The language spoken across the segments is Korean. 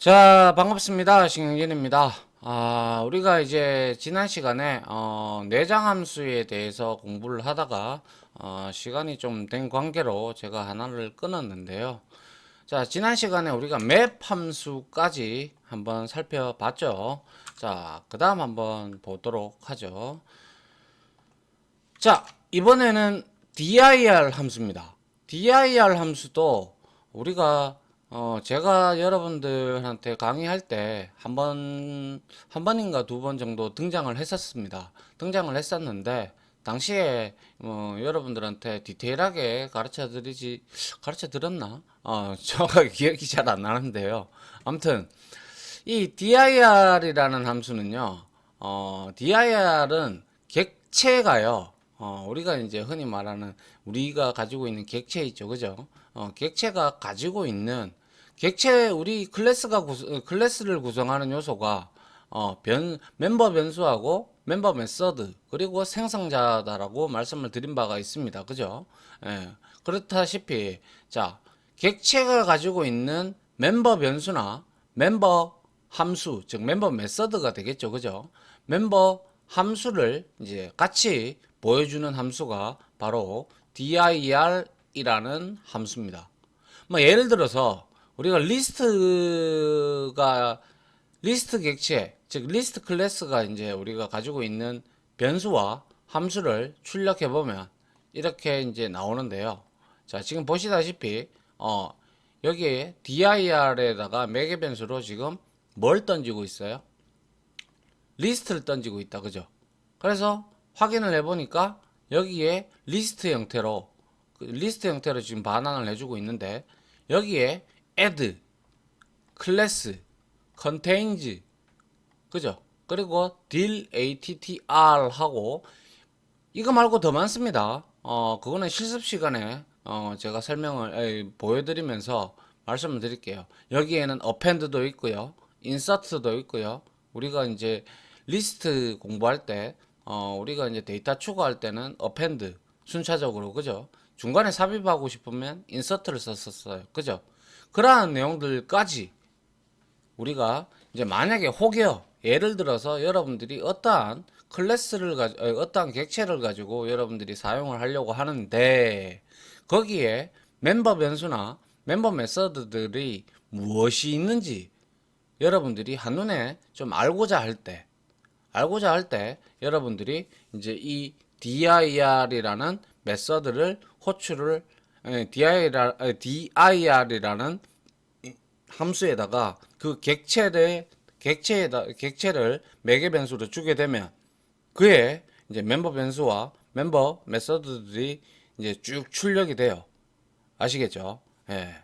자, 반갑습니다. 신경진입니다. 우리가 이제 지난 시간에 내장 함수에 대해서 공부를 하다가 시간이 좀 된 관계로 제가 하나를 끊었는데요. 자, 지난 시간에 우리가 맵 함수까지 한번 살펴봤죠. 자, 그 다음 한번 보도록 하죠. 자, 이번에는 dir 함수입니다. dir 함수도 우리가 제가 여러분들한테 강의할 때 한 번인가 두 번 정도 등장을 했었습니다. 등장을 했었는데 당시에 여러분들한테 디테일하게 가르쳐 드렸나? 정확하게 기억이 잘 안 나는데요. 아무튼 이 dir이라는 함수는요. dir은 객체가요. 우리가 이제 흔히 말하는 우리가 가지고 있는 객체 있죠, 그죠? 객체가 가지고 있는 우리 클래스를 구성하는 요소가 멤버 변수하고 멤버 메서드 그리고 생성자다라고 말씀을 드린 바가 있습니다, 그죠? 예, 그렇다시피 자 객체가 가지고 있는 멤버 변수나 멤버 함수, 즉 멤버 메서드가 되겠죠, 그죠? 멤버 함수를 이제 같이 보여주는 함수가 바로 dir이라는 함수입니다. 뭐 예를 들어서 우리가 리스트 객체, 즉 리스트 클래스가 이제 우리가 가지고 있는 변수와 함수를 출력해 보면 이렇게 이제 나오는데요. 자, 지금 보시다시피 여기에 dir에다가 매개 변수로 지금 뭘 던지고 있어요? 리스트를 던지고 있다, 그죠? 그래서 확인을 해보니까 여기에 리스트 형태로 지금 반환을 해주고 있는데 여기에 add, class, contains, 그죠? 그리고 attr 하고 이거 말고 더 많습니다. 그거는 실습 시간에 제가 보여드리면서 말씀을 드릴게요. 여기에는 append도 있고요, insert도 있고요. 우리가 이제 리스트 공부할 때, 우리가 이제 데이터 추가할 때는 append 순차적으로, 그죠? 중간에 삽입하고 싶으면 insert를 썼었어요, 그죠? 그러한 내용들까지 우리가 이제 만약에 혹여 예를 들어서 여러분들이 어떠한 객체를 가지고 여러분들이 사용을 하려고 하는데 거기에 멤버 변수나 멤버 메서드들이 무엇이 있는지 여러분들이 한눈에 좀 알고자 할 때 여러분들이 이제 이 dir이라는 메서드를 호출을 dir이라는 함수에다가 그 객체를 매개 변수로 주게 되면 그의 이제 멤버 변수와 멤버 메서드들이 이제 쭉 출력이 돼요. 아시겠죠? 예.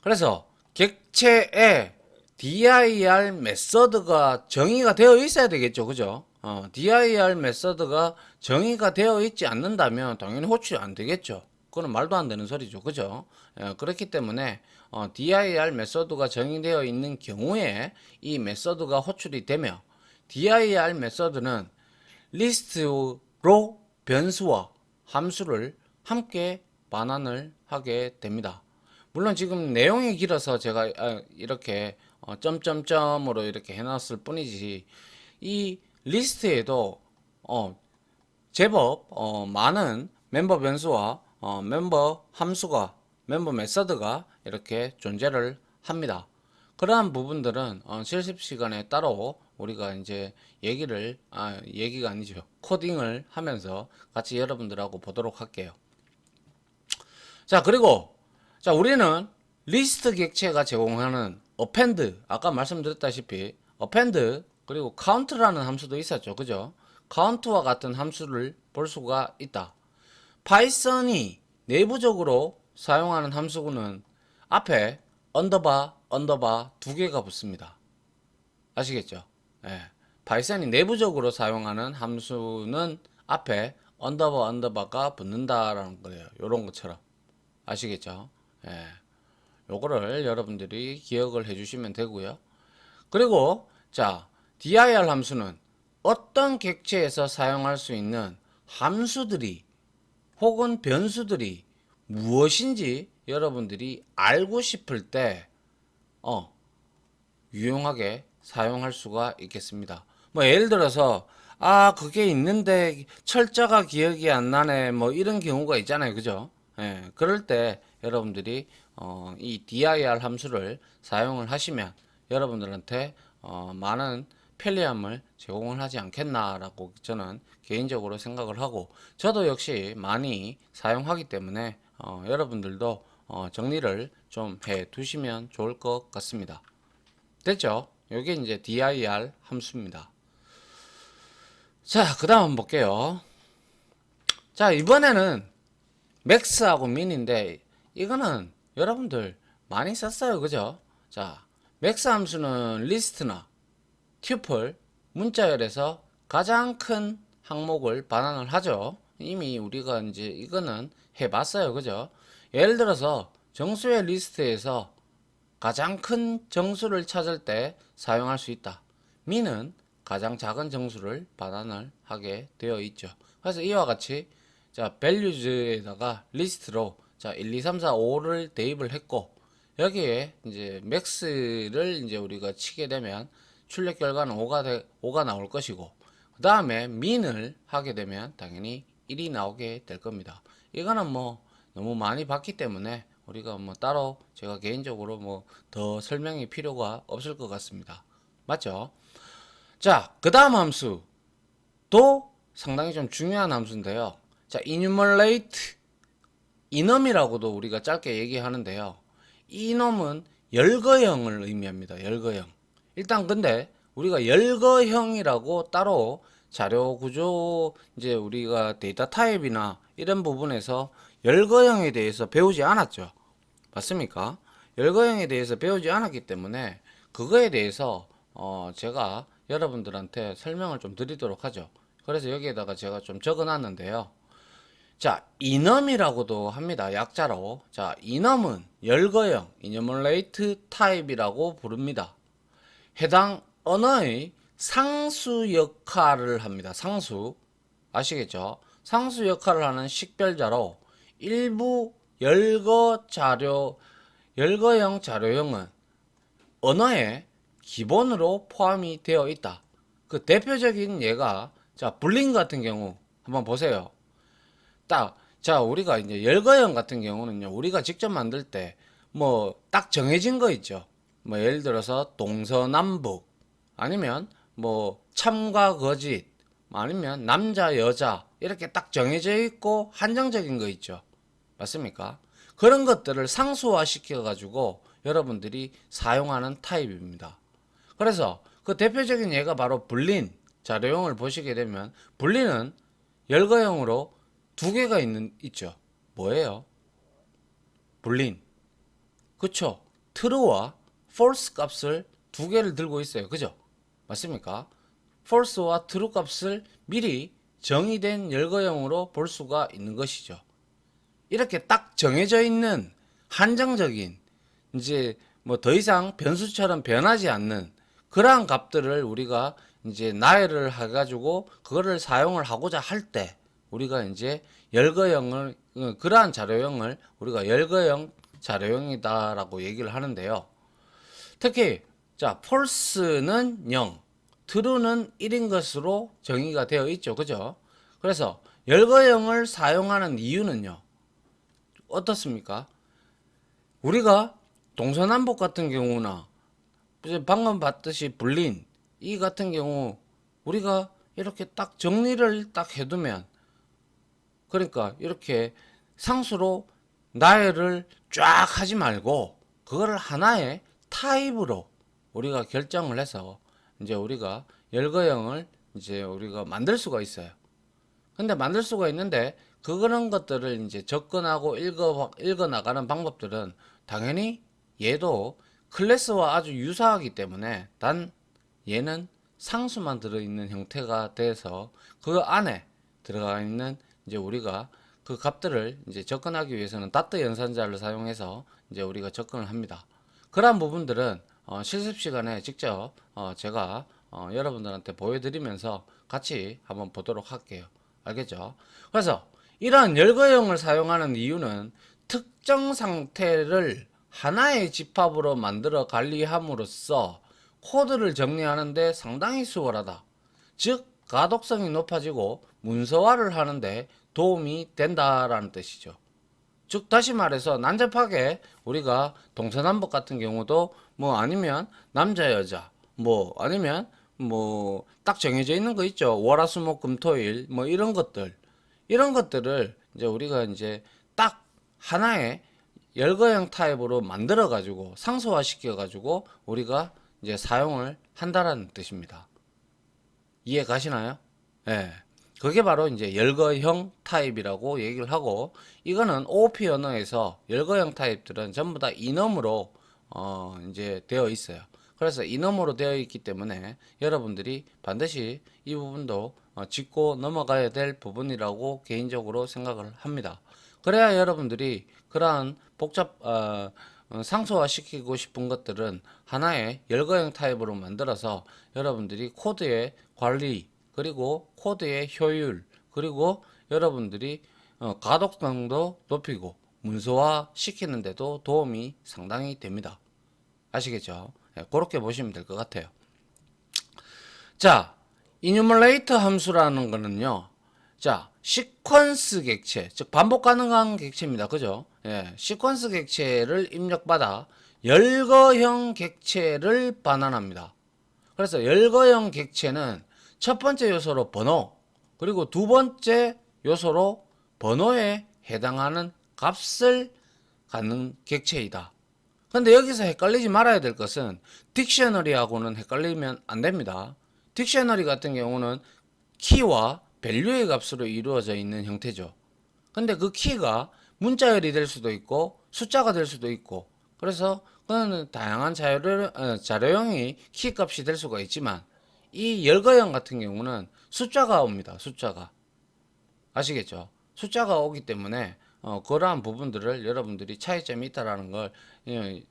그래서 객체에 dir 메서드가 정의가 되어 있어야 되겠죠, 그죠? dir 메서드가 정의가 되어 있지 않는다면 당연히 호출이 안 되겠죠. 그거는 말도 안 되는 소리죠, 그죠? 그렇기 때문에 dir 메서드가 정의되어 있는 경우에 이 메서드가 호출이 되며 dir 메서드는 리스트로 변수와 함수를 함께 반환을 하게 됩니다. 물론 지금 내용이 길어서 제가 이렇게 점점점으로 이렇게 해놨을 뿐이지 이 리스트에도 제법 많은 멤버 변수와 멤버 메서드가 이렇게 존재를 합니다. 그러한 부분들은 실습 시간에 따로 우리가 이제 얘기가 아니죠. 코딩을 하면서 같이 여러분들하고 보도록 할게요. 자, 그리고 자, 우리는 리스트 객체가 제공하는 append, 아까 말씀드렸다시피 append 그리고 count라는 함수도 있었죠, 그죠? count와 같은 함수를 볼 수가 있다. 파이썬이 내부적으로 사용하는 함수는 앞에 언더바 두 개가 붙습니다. 아시겠죠? 예. 파이썬이 내부적으로 사용하는 함수는 앞에 언더바가 붙는다라는 거예요. 요런 것처럼. 아시겠죠? 예. 요거를 여러분들이 기억을 해주시면 되고요. 그리고 자, dir 함수는 어떤 객체에서 사용할 수 있는 함수들이 혹은 변수들이 무엇인지 여러분들이 알고 싶을 때 유용하게 사용할 수가 있겠습니다. 뭐 예를 들어서 그게 있는데 철자가 기억이 안 나네 뭐 이런 경우가 있잖아요. 그죠? 예, 그럴 때 여러분들이 이 dir 함수를 사용을 하시면 여러분들한테 많은 편리함을 제공을 하지 않겠나라고 저는 개인적으로 생각을 하고, 저도 역시 많이 사용하기 때문에 여러분들도 정리를 좀 해 두시면 좋을 것 같습니다. 됐죠? 이게 이제 dir 함수입니다. 자, 그 다음 볼게요. 자, 이번에는 맥스하고 민인데 이거는 여러분들 많이 썼어요. 그죠? 자, 맥스 함수는 리스트나 튜플, 문자열에서 가장 큰 항목을 반환을 하죠. 이미 우리가 이제 이거는 해봤어요. 그죠? 예를 들어서 정수의 리스트에서 가장 큰 정수를 찾을 때 사용할 수 있다. 미는 가장 작은 정수를 반환을 하게 되어 있죠. 그래서 이와 같이 자, values에다가 리스트로 자, 1, 2, 3, 4, 5를 대입을 했고, 여기에 이제 max를 이제 우리가 치게 되면 출력 결과는 5가 나올 것이고, 그 다음에 min을 하게 되면 당연히 1이 나오게 될 겁니다. 이거는 뭐 너무 많이 봤기 때문에 우리가 뭐 따로 제가 개인적으로 뭐 더 설명이 필요가 없을 것 같습니다. 맞죠? 자, 그 다음 함수도 상당히 좀 중요한 함수인데요. 자, enumerate 이놈이라고도 우리가 짧게 얘기하는데요. 이놈은 열거형을 의미합니다. 열거형. 일단 근데 우리가 열거형이라고 따로 자료 구조 이제 우리가 데이터 타입이나 이런 부분에서 열거형에 대해서 배우지 않았죠. 맞습니까? 열거형에 대해서 배우지 않았기 때문에 그거에 대해서 제가 여러분들한테 설명을 좀 드리도록 하죠. 그래서 여기에다가 제가 좀 적어 놨는데요. 자, enum이라고도 합니다. 약자로. 자, enum은 열거형, enumerate type이라고 부릅니다. 해당 언어의 상수 역할을 합니다. 상수. 아시겠죠? 상수 역할을 하는 식별자로 일부 열거형 자료형은 언어의 기본으로 포함이 되어 있다. 그 대표적인 예가 자, 불링 같은 경우 한번 보세요. 자, 우리가 이제 열거형 같은 경우는요, 우리가 직접 만들 때, 뭐, 딱 정해진 거 있죠. 뭐, 예를 들어서, 동서남북, 아니면, 뭐, 참과 거짓, 아니면, 남자, 여자, 이렇게 딱 정해져 있고, 한정적인 거 있죠. 맞습니까? 그런 것들을 상수화 시켜가지고, 여러분들이 사용하는 타입입니다. 그래서, 그 대표적인 예가 바로 불린, 자료형을 보시게 되면, 불린은 열거형으로 두 개가 있죠. 뭐예요? 불린. 그쵸? true와 false 값을 두 개를 들고 있어요. 그죠? 맞습니까? false와 true 값을 미리 정의된 열거형으로 볼 수가 있는 것이죠. 이렇게 딱 정해져 있는 한정적인 이제 뭐 더 이상 변수처럼 변하지 않는 그러한 값들을 우리가 이제 나열을 해가지고 그거를 사용을 하고자 할 때 우리가 이제 열거형을 그러한 자료형을 우리가 열거형 자료형이다라고 얘기를 하는데요. 특히 자, false는 0, true는 1인 것으로 정의가 되어 있죠. 그죠? 그래서 열거형을 사용하는 이유는요. 어떻습니까? 우리가 동서남북 같은 경우나 방금 봤듯이 불린 이 같은 경우 우리가 이렇게 딱 정리를 딱 해두면, 그러니까 이렇게 상수로 나열을 쫙 하지 말고 그거를 하나의 타입으로 우리가 결정을 해서 이제 우리가 열거형을 이제 우리가 만들 수가 있어요. 근데 만들 수가 있는데 그런 것들을 이제 접근하고 읽어 나가는 방법들은 당연히 얘도 클래스와 아주 유사하기 때문에 단 얘는 상수만 들어있는 형태가 돼서 그 안에 들어가 있는 이제 우리가 그 값들을 이제 접근하기 위해서는 다트 연산자를 사용해서 이제 우리가 접근을 합니다. 그러한 부분들은 실습 시간에 직접 제가 여러분들한테 보여드리면서 같이 한번 보도록 할게요. 알겠죠? 그래서 이러한 열거형을 사용하는 이유는 특정 상태를 하나의 집합으로 만들어 관리함으로써 코드를 정리하는데 상당히 수월하다. 즉 가독성이 높아지고 문서화를 하는데 도움이 된다라는 뜻이죠. 즉 다시 말해서 난잡하게 우리가 동서남북 같은 경우도 뭐 아니면 남자 여자 뭐 아니면 뭐 딱 정해져 있는 거 있죠. 월화수목금토일 뭐 이런 것들을 이제 우리가 이제 딱 하나의 열거형 타입으로 만들어 가지고 상소화 시켜 가지고 우리가 이제 사용을 한다라는 뜻입니다. 이해 가시나요? 예. 그게 바로 이제 열거형 타입이라고 얘기를 하고, 이거는 OOP 언어에서 열거형 타입들은 전부 다 이넘으로 이제 되어 있어요. 그래서 이넘으로 되어 있기 때문에 여러분들이 반드시 이 부분도 짚고 넘어가야 될 부분이라고 개인적으로 생각을 합니다. 그래야 여러분들이 그러한 상소화 시키고 싶은 것들은 하나의 열거형 타입으로 만들어서 여러분들이 코드의 관리, 그리고 코드의 효율, 그리고 여러분들이 가독성도 높이고 문서화 시키는데도 도움이 상당히 됩니다. 아시겠죠? 네, 그렇게 보시면 될 것 같아요. 자, enumerate 함수라는 거는요. 자, 시퀀스 객체, 즉 반복 가능한 객체입니다. 그죠? 예, 시퀀스 객체를 입력받아 열거형 객체를 반환합니다. 그래서 열거형 객체는 첫 번째 요소로 번호, 그리고 두 번째 요소로 번호에 해당하는 값을 갖는 객체이다. 근데 여기서 헷갈리지 말아야 될 것은 딕셔너리하고는 헷갈리면 안 됩니다. 딕셔너리 같은 경우는 키와 밸류의 값으로 이루어져 있는 형태죠. 근데 그 키가 문자열이 될 수도 있고 숫자가 될 수도 있고, 그래서 그거는 다양한 자료형이 키 값이 될 수가 있지만, 이 열거형 같은 경우는 숫자가 옵니다. 숫자가. 아시겠죠? 숫자가 오기 때문에 그러한 부분들을 여러분들이 차이점이 있다라는 걸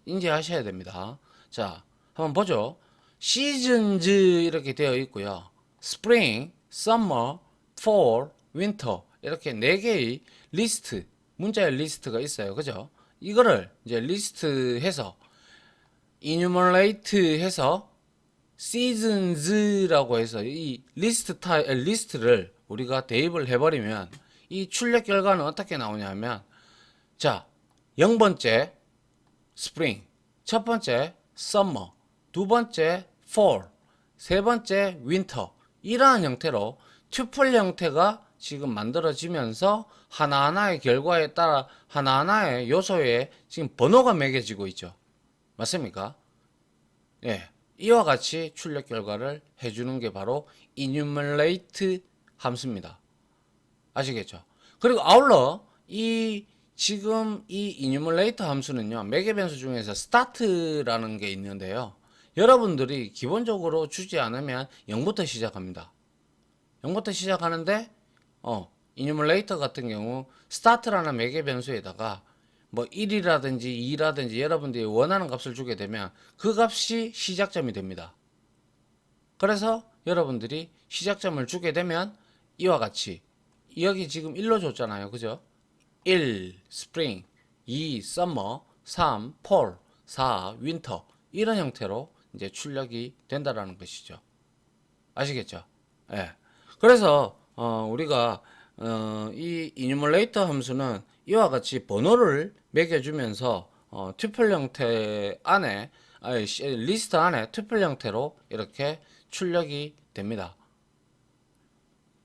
인지하셔야 됩니다. 자, 한번 보죠. 시즌즈 이렇게 되어 있고요. 스프링, 서머, 폴, 윈터 이렇게 네 개의 리스트, 문자의 리스트가 있어요. 그죠? 이거를 이제 리스트해서 enumerate 해서 seasons라고 해서 이 리스트를 우리가 대입을 해버리면 이 출력 결과는 어떻게 나오냐면, 자, 0번째 스프링, 첫 번째 summer, 두 번째 fall, 세 번째 winter, 이러한 형태로 튜플 형태가 지금 만들어지면서 하나하나의 결과에 따라 하나하나의 요소에 지금 번호가 매겨지고 있죠. 맞습니까? 예. 이와 같이 출력 결과를 해주는 게 바로 enumerate 함수입니다. 아시겠죠? 그리고 아울러 지금 이 enumerate 함수는요, 매개 변수 중에서 start라는 게 있는데요. 여러분들이 기본적으로 주지 않으면 0부터 시작합니다. 0부터 시작하는데 enumerate 같은 경우 start라는 매개 변수에다가 뭐 1이라든지 2라든지 여러분들이 원하는 값을 주게 되면 그 값이 시작점이 됩니다. 그래서 여러분들이 시작점을 주게 되면 이와 같이, 여기 지금 1로 줬잖아요. 그죠? 1 스프링, 2 서머, 3 폴, 4 윈터, 이런 형태로 이제 출력이 된다라는 것이죠. 아시겠죠? 예. 그래서 우리가 이 enumerate 함수는 이와 같이 번호를 매겨주면서 튜플 형태 안에, 리스트 안에 튜플 형태로 이렇게 출력이 됩니다.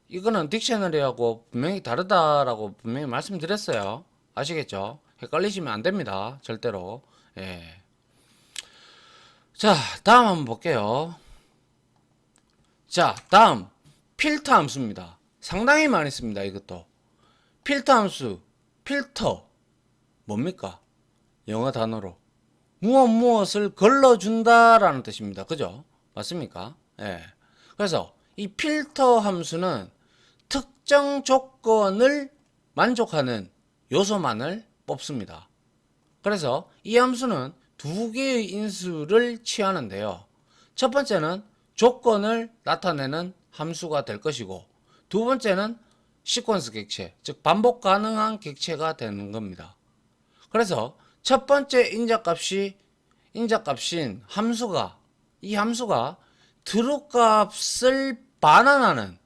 이거는 딕셔너리하고 분명히 다르다라고 분명히 말씀드렸어요. 아시겠죠? 헷갈리시면 안 됩니다. 절대로. 예. 자, 다음 한번 볼게요. 자, 다음 필터 함수입니다. 상당히 많이 씁니다. 이것도 필터 함수. 필터 뭡니까? 영어 단어로 무엇을 걸러준다라는 뜻입니다. 그죠? 맞습니까? 예. 그래서 이 필터 함수는 특정 조건을 만족하는 요소만을 뽑습니다. 그래서 이 함수는 두 개의 인수를 취하는데요. 첫 번째는 조건을 나타내는 함수가 될 것이고, 두 번째는 시퀀스 객체, 즉 반복 가능한 객체가 되는 겁니다. 그래서 첫 번째 인자값인 함수가 이 함수가 true 값을 반환하는,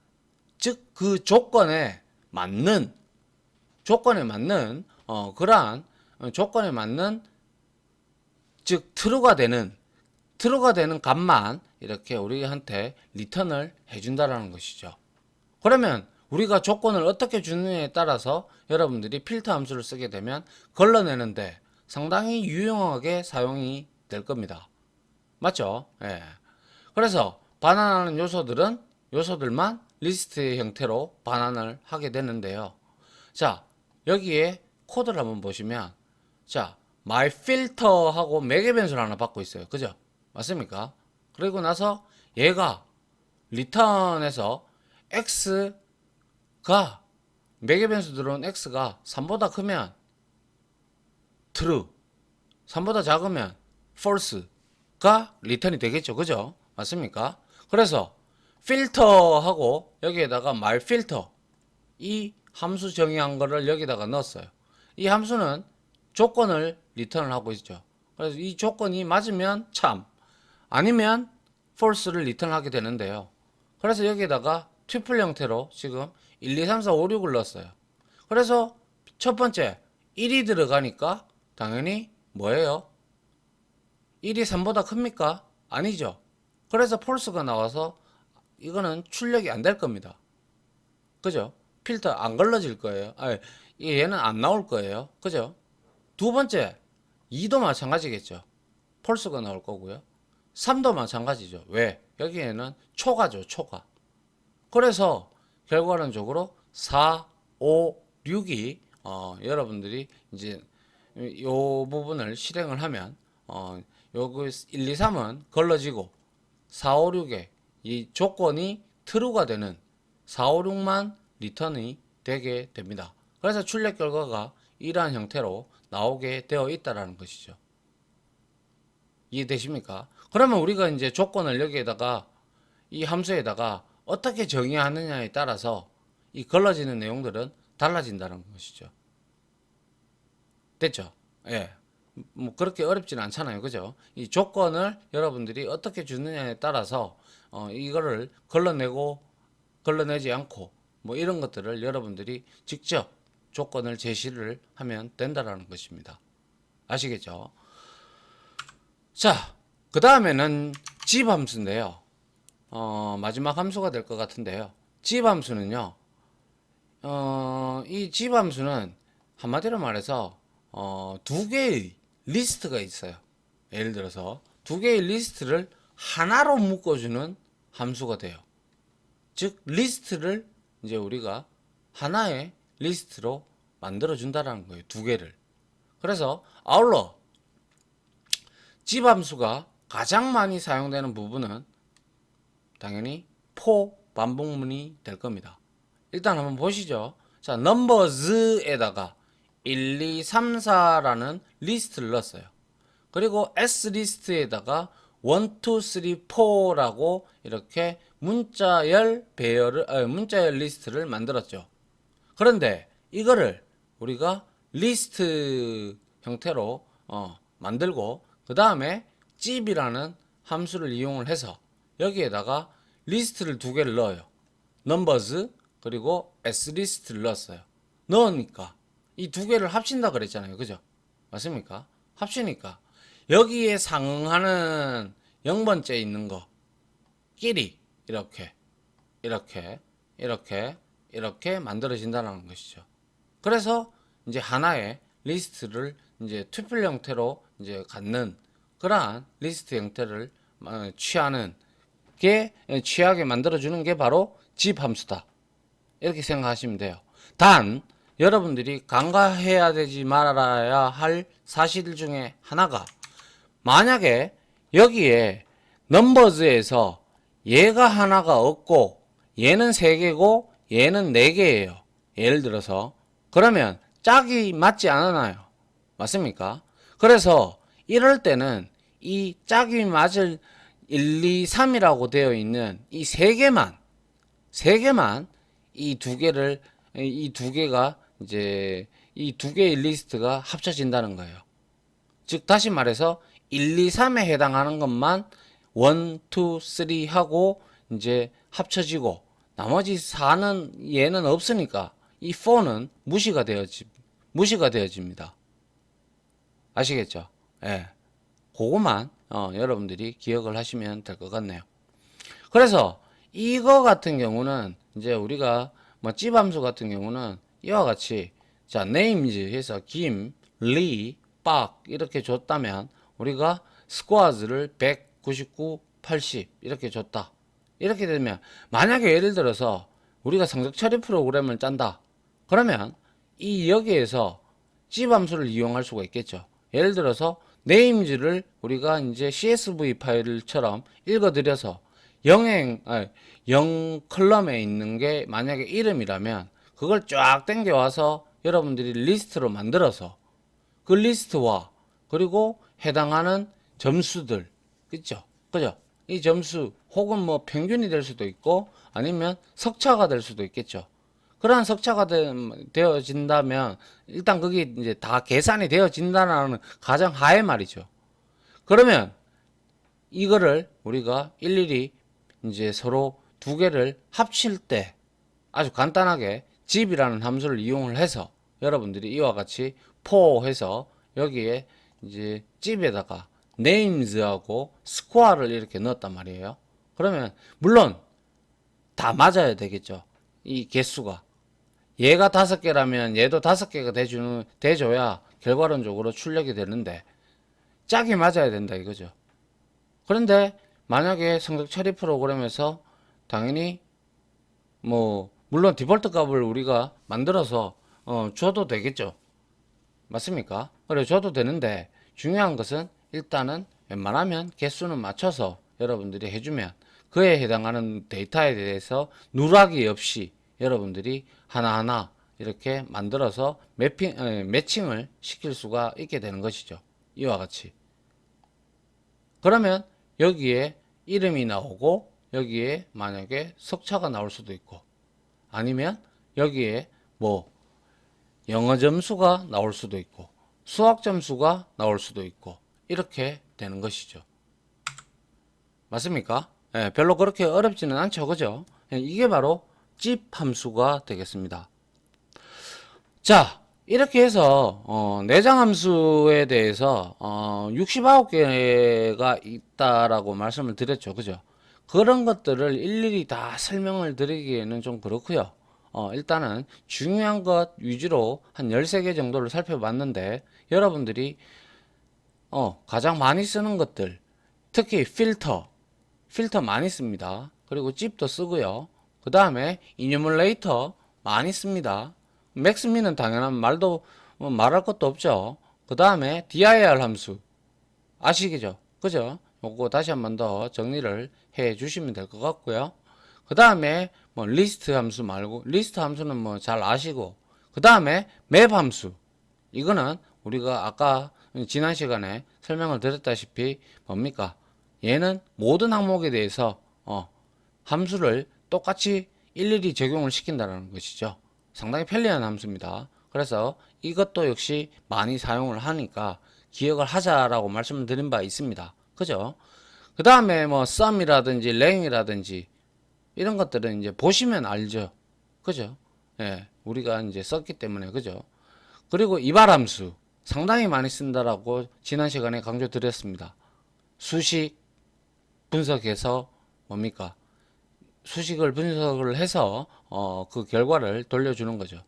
즉 그 그러한 조건에 맞는, 즉 true가 되는 값만 이렇게 우리한테 리턴을 해준다라는 것이죠. 그러면 우리가 조건을 어떻게 주느냐에 따라서 여러분들이 필터 함수를 쓰게 되면 걸러내는데 상당히 유용하게 사용이 될 겁니다. 맞죠? 예. 그래서 반환하는 요소들만 리스트의 형태로 반환을 하게 되는데요. 자, 여기에 코드를 한번 보시면, 자, my filter 하고 매개 변수를 하나 받고 있어요. 그죠? 맞습니까? 그리고 나서 얘가 return에서 x가, 매개 변수 들어온 x가 3보다 크면 true, 3보다 작으면 false가 리턴이 되겠죠. 그죠? 맞습니까? 그래서 필터하고 여기에다가 my filter, 이 함수 정의한 거를 여기다가 넣었어요. 이 함수는 조건을 리턴을 하고 있죠. 그래서 이 조건이 맞으면 참, 아니면 false를 리턴하게 되는데요. 그래서 여기에다가 튜플 형태로 지금 1, 2, 3, 4, 5, 6을 넣었어요. 그래서 첫 번째 1이 들어가니까 당연히 뭐예요? 1이 3보다 큽니까? 아니죠. 그래서 false가 나와서 이거는 출력이 안 될 겁니다. 그죠? 필터 안 걸러질 거예요. 얘는 안 나올 거예요. 그죠? 두 번째 2도 마찬가지겠죠. false가 나올 거고요. 3도 마찬가지죠. 왜? 여기에는 초과죠. 초과. 그래서 결과론적으로 4, 5, 6이 여러분들이 이제 요 부분을 실행을 하면 요거 1, 2, 3은 걸러지고 4, 5, 6에 이 조건이 true가 되는 4, 5, 6만 리턴이 되게 됩니다. 그래서 출력 결과가 이러한 형태로 나오게 되어 있다라는 것이죠. 이해되십니까? 그러면 우리가 이제 조건을 여기에다가 이 함수에다가 어떻게 정의하느냐에 따라서 이 걸러지는 내용들은 달라진다는 것이죠. 됐죠? 예. 뭐 그렇게 어렵지는 않잖아요. 그죠? 이 조건을 여러분들이 어떻게 주느냐에 따라서 이거를 걸러내지 않고 뭐 이런 것들을 여러분들이 직접 조건을 제시를 하면 된다라는 것입니다. 아시겠죠? 자, 그 다음에는 집 함수인데요. 마지막 함수가 될 것 같은데요. 집 함수는요, 이 집 함수는 한마디로 말해서 두 개의 리스트가 있어요. 예를 들어서 두 개의 리스트를 하나로 묶어주는 함수가 돼요. 즉 리스트를 이제 우리가 하나의 리스트로 만들어 준다라는 거예요. 두 개를. 그래서 아울러 집 함수가 가장 많이 사용되는 부분은 당연히 for 반복문이 될 겁니다. 일단 한번 보시죠. 자, numbers에다가 1, 2, 3, 4라는 리스트를 넣었어요. 그리고 s리스트에다가 1, 2, 3, 4라고 이렇게 문자열 리스트를 만들었죠. 그런데 이거를 우리가 리스트 형태로 만들고 그 다음에 집이라는 함수를 이용을 해서 여기에다가 리스트를 두 개를 넣어요. numbers 그리고 s리스트를 넣었어요. 넣으니까 이 두 개를 합친다 그랬잖아요. 그죠? 맞습니까? 합치니까 여기에 상응하는 0번째 있는 거끼리 이렇게 만들어진다는 것이죠. 그래서 이제 하나의 리스트를 이제 튜플 형태로 이제 갖는 그러한 리스트 형태를 취하게 만들어주는 게 바로 집 함수다. 이렇게 생각하시면 돼요. 단 여러분들이 간과해야 되지 말아야 할 사실 중에 하나가, 만약에 여기에 넘버즈에서 얘가 하나가 없고 얘는 3개고 얘는 4개예요. 예를 들어서 그러면 짝이 맞지 않아요. 맞습니까? 그래서 이럴 때는 이 짝이 맞을 1, 2, 3이라고 되어 있는 이 3개만 이 두 개가 이제 이 두 개의 리스트가 합쳐진다는 거예요. 즉 다시 말해서 1, 2, 3에 해당하는 것만 1, 2, 3 하고 이제 합쳐지고 나머지 4는 얘는 없으니까 이 4는 무시가 되어집니다. 아시겠죠? 예. 그것만 여러분들이 기억을 하시면 될 것 같네요. 그래서 이거 같은 경우는 이제 우리가 뭐 찝함수 같은 경우는 이와 같이 자 names 해서 김, 리, 박 이렇게 줬다면 우리가 squares를 199, 80 이렇게 줬다. 이렇게 되면 만약에 예를 들어서 우리가 성적 처리 프로그램을 짠다. 그러면 이 여기에서 찝함수를 이용할 수가 있겠죠. 예를 들어서 names를 우리가 이제 CSV 파일처럼 읽어드려서 0 컬럼에 있는 게 만약에 이름이라면 그걸 쫙 당겨와서 여러분들이 리스트로 만들어서 그 리스트와 그리고 해당하는 점수들 그죠? 이 점수 혹은 뭐 평균이 될 수도 있고 아니면 석차가 될 수도 있겠죠. 그러한 석차가 되어진다면 일단 그게 이제 다 계산이 되어진다는 가정 하에 말이죠. 그러면 이거를 우리가 일일이 이제 서로 두 개를 합칠 때 아주 간단하게 집이라는 함수를 이용을 해서 여러분들이 이와 같이 포해서 여기에 이제 집에다가 names하고 square를 이렇게 넣었단 말이에요. 그러면 물론 다 맞아야 되겠죠. 이 개수가 얘가 5개라면 얘도 5개가 돼줘야 결과론적으로 출력이 되는데 짝이 맞아야 된다 이거죠. 그런데 만약에 성적 처리 프로그램에서 당연히 뭐 물론 디폴트 값을 우리가 만들어서 줘도 되겠죠. 맞습니까? 그래 줘도 되는데 중요한 것은 일단은 웬만하면 개수는 맞춰서 여러분들이 해주면 그에 해당하는 데이터에 대해서 누락이 없이 여러분들이 하나하나 이렇게 만들어서 매칭을 시킬 수가 있게 되는 것이죠. 이와 같이. 그러면 여기에 이름이 나오고 여기에 만약에 석차가 나올 수도 있고 아니면 여기에 뭐 영어 점수가 나올 수도 있고 수학 점수가 나올 수도 있고 이렇게 되는 것이죠. 맞습니까? 예, 별로 그렇게 어렵지는 않죠. 그죠? 예, 이게 바로 집 함수가 되겠습니다. 자, 이렇게 해서 내장 함수에 대해서 69개가 있다라고 말씀을 드렸죠. 그죠? 그런 것들을 일일이 다 설명을 드리기에는 좀 그렇고요. 일단은 중요한 것 위주로 한 13개 정도를 살펴봤는데 여러분들이 가장 많이 쓰는 것들 특히 필터 많이 씁니다. 그리고 찝도 쓰고요. 그 다음에 이뉴멀레이터 많이 씁니다. 맥스미는 당연한 말도 말할 것도 없죠. 그 다음에 dir 함수 아시겠죠? 그죠? 요거 다시 한 번 더 정리를 해 주시면 될 것 같고요. 그 다음에 뭐 리스트 함수 말고 리스트 함수는 뭐 잘 아시고 그 다음에 맵 함수 이거는 우리가 아까 지난 시간에 설명을 드렸다시피 뭡니까? 얘는 모든 항목에 대해서 함수를 똑같이 일일이 적용을 시킨다는 것이죠. 상당히 편리한 함수입니다. 그래서 이것도 역시 많이 사용을 하니까 기억을 하자라고 말씀을 드린 바 있습니다. 그죠? 그 다음에 뭐 sum이라든지 lang이라든지 이런 것들은 이제 보시면 알죠. 그죠? 예, 우리가 이제 썼기 때문에 그죠? 그리고 이발함수 상당히 많이 쓴다라고 지난 시간에 강조드렸습니다. 수식 분석해서 뭡니까? 수식을 분석을 해서 그 결과를 돌려주는 거죠.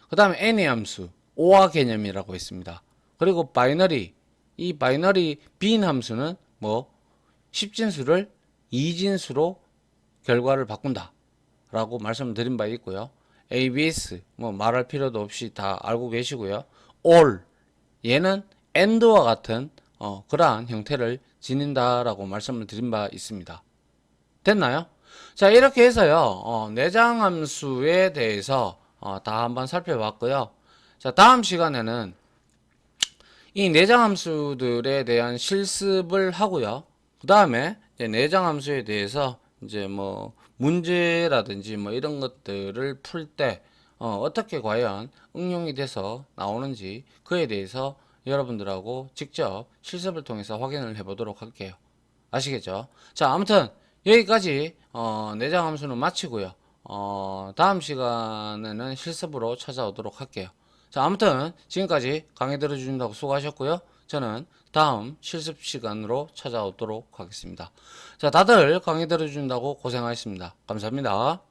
그 다음에 any 함수 OR 개념이라고 있습니다. 그리고 바이너리 이 바이너리 빈 함수는 뭐 10진수를 2진수로 결과를 바꾼다 라고 말씀드린 바 있고요. ABS 뭐 말할 필요도 없이 다 알고 계시고요. all 얘는 and와 같은 그러한 형태를 지닌다라고 말씀을 드린 바 있습니다. 됐나요? 자 이렇게 해서요 내장 함수에 대해서 다 한번 살펴봤고요. 자 다음 시간에는 이 내장 함수들에 대한 실습을 하고요. 그 다음에 내장 함수에 대해서 이제 뭐 문제라든지 뭐 이런 것들을 풀 때 어떻게 과연 응용이 돼서 나오는지 그에 대해서 여러분들하고 직접 실습을 통해서 확인을 해 보도록 할게요. 아시겠죠? 자, 아무튼 여기까지 내장 함수는 마치고요. 다음 시간에는 실습으로 찾아오도록 할게요. 자, 아무튼 지금까지 강의 들어주신다고 수고하셨고요. 저는 다음 실습 시간으로 찾아오도록 하겠습니다. 자, 다들 강의 들어주신다고 고생하셨습니다. 감사합니다.